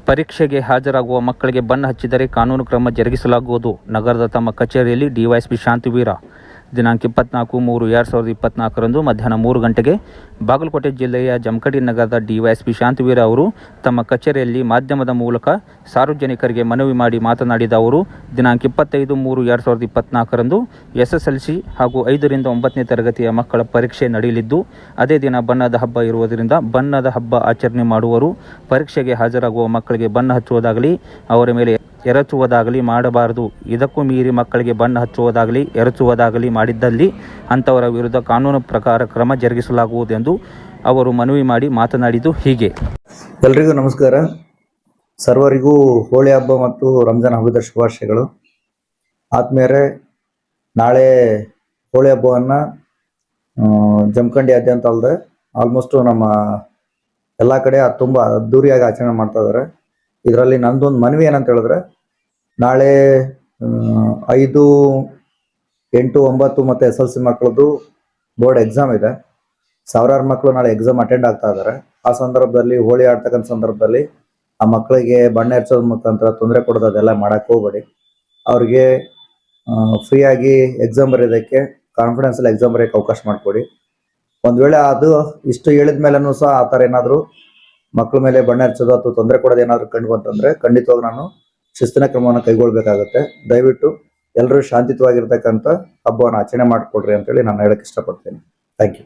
ಪರೀಕ್ಷೆಗೆ ಹಾಜರಾಗುವ ಮಕ್ಕಳಿಗೆ ಬಣ್ಣ ಹಚ್ಚಿದರೆ ಕಾನೂನು ಕ್ರಮ ಜರುಗಿಸಲಾಗುವುದು. ನಗರದ ತಮ್ಮ ಕಚೇರಿಯಲ್ಲಿ ಡಿವೈಎಸ್ಪಿ ಶಾಂತವೀರ ದಿನಾಂಕ 24/3/2024 ಮಧ್ಯಾಹ್ನ 3 ಗಂಟೆಗೆ ಬಾಗಲಕೋಟೆ ಜಿಲ್ಲೆಯ ಜಮಖಂಡಿ ನಗರದ ಡಿವೈಎಸ್ಪಿ ಶಾಂತವೀರ ಅವರು ತಮ್ಮ ಕಚೇರಿಯಲ್ಲಿ ಮಾಧ್ಯಮದ ಮೂಲಕ ಸಾರ್ವಜನಿಕರಿಗೆ ಮನವಿ ಮಾಡಿ ಮಾತನಾಡಿದ ಅವರು, ದಿನಾಂಕ 25/3/2024 SSLC ಹಾಗೂ 5ರಿಂದ 9ನೇ ತರಗತಿಯ ಮಕ್ಕಳ ಪರೀಕ್ಷೆ ನಡೆಯಲಿದ್ದು, ಅದೇ ದಿನ ಬಣ್ಣದ ಹಬ್ಬ ಇರುವುದರಿಂದ ಬಣ್ಣದ ಹಬ್ಬ ಆಚರಣೆ ಮಾಡುವರು. ಪರೀಕ್ಷೆಗೆ ಹಾಜರಾಗುವ ಮಕ್ಕಳಿಗೆ ಬಣ್ಣ ಹಚ್ಚುವುದಾಗಲಿ ಅವರ ಮೇಲೆ ಎರಚುವುದಾಗಲಿ ಮಾಡಬಾರದು. ಇದಕ್ಕೂ ಮೀರಿ ಮಕ್ಕಳಿಗೆ ಬಣ್ಣ ಹಚ್ಚುವುದಾಗಲಿ ಎರಚುವುದಾಗಲಿ ಮಾಡಿದ್ದಲ್ಲಿ ಅಂಥವರ ವಿರುದ್ಧ ಕಾನೂನು ಪ್ರಕಾರ ಕ್ರಮ ಜರುಗಿಸಲಾಗುವುದು ಎಂದು ಅವರು ಮನವಿ ಮಾಡಿ ಮಾತನಾಡಿದ್ದು ಹೀಗೆ. ಎಲ್ರಿಗೂ ನಮಸ್ಕಾರ. ಸರ್ವರಿಗೂ ಹೋಳಿ ಹಬ್ಬ ಮತ್ತು ರಂಜಾನ್ ಹಬ್ಬದ ಶುಭಾಶಯಗಳು. ಆದ್ಮೇಲೆ ನಾಳೆ ಹೋಳಿ ಹಬ್ಬವನ್ನು ಜಮಖಂಡಿಯಾದ್ಯಂತ ಅಲ್ಲದೆ ಆಲ್ಮೋಸ್ಟ್ ನಮ್ಮ ಎಲ್ಲ ಕಡೆ ತುಂಬ ಅದ್ದೂರಿಯಾಗಿ ಆಚರಣೆ ಮಾಡ್ತಾ ಇದ್ದಾರೆ. ಇದರಲ್ಲಿ ನಂದೊಂದು ಮನವಿ ಏನಂತ ಹೇಳಿದ್ರೆ, ನಾಳೆ 5, 8, 9 ಮತ್ತು SLC ಮಕ್ಕಳದ್ದು ಬೋರ್ಡ್ ಎಕ್ಸಾಮ್ ಇದೆ. ಸಾವಿರಾರು ಮಕ್ಕಳು ನಾಳೆ ಎಕ್ಸಾಮ್ ಅಟೆಂಡ್ ಆಗ್ತಾ ಇದ್ದಾರೆ. ಆ ಸಂದರ್ಭದಲ್ಲಿ ಹೋಳಿ ಆಡ್ತಕ್ಕಂಥ ಸಂದರ್ಭದಲ್ಲಿ ಆ ಮಕ್ಕಳಿಗೆ ಬಣ್ಣ ಹಚ್ಚೋದ್ರ ಮುಖಾಂತರ ತೊಂದರೆ ಕೊಡೋದು ಅದೆಲ್ಲ ಮಾಡೋಕ್ಕೆ ಹೋಗಬೇಡಿ. ಅವ್ರಿಗೆ ಫ್ರೀಯಾಗಿ ಎಕ್ಸಾಮ್ ಬರೆಯೋದಕ್ಕೆ ಕಾನ್ಫಿಡೆನ್ಸಲ್ಲಿ ಎಕ್ಸಾಮ್ ಬರೆಯೋಕ್ಕೆ ಅವಕಾಶ ಮಾಡಿಕೊಡಿ. ಒಂದು ವೇಳೆ ಅದು ಇಷ್ಟು ಹೇಳಿದ ಮೇಲೂ ಸಹ ಆ ಥರ ಏನಾದರೂ ಮಕ್ಕಳ ಮೇಲೆ ಬಣ್ಣ ಹಚ್ಚೋದು ಅಥವಾ ತೊಂದರೆ ಕೊಡೋದು ಏನಾದರೂ ಕಂಡು ಬಂತಂದರೆ ಖಂಡಿತವಾಗಿ ನಾನು ಶಿಸ್ತಿನ ಕ್ರಮವನ್ನು ಕೈಗೊಳ್ಳಬೇಕಾಗುತ್ತೆ. ದಯವಿಟ್ಟು ಎಲ್ಲರೂ ಶಾಂತಿಯುತವಾಗಿರ್ತಕ್ಕಂಥ ಹಬ್ಬವನ್ನು ಆಚರಣೆ ಮಾಡಿಕೊಡ್ರಿ ಅಂತೇಳಿ ನಾನು ಹೇಳಕ್ಕೆ ಇಷ್ಟಪಡ್ತೀನಿ. Thank you.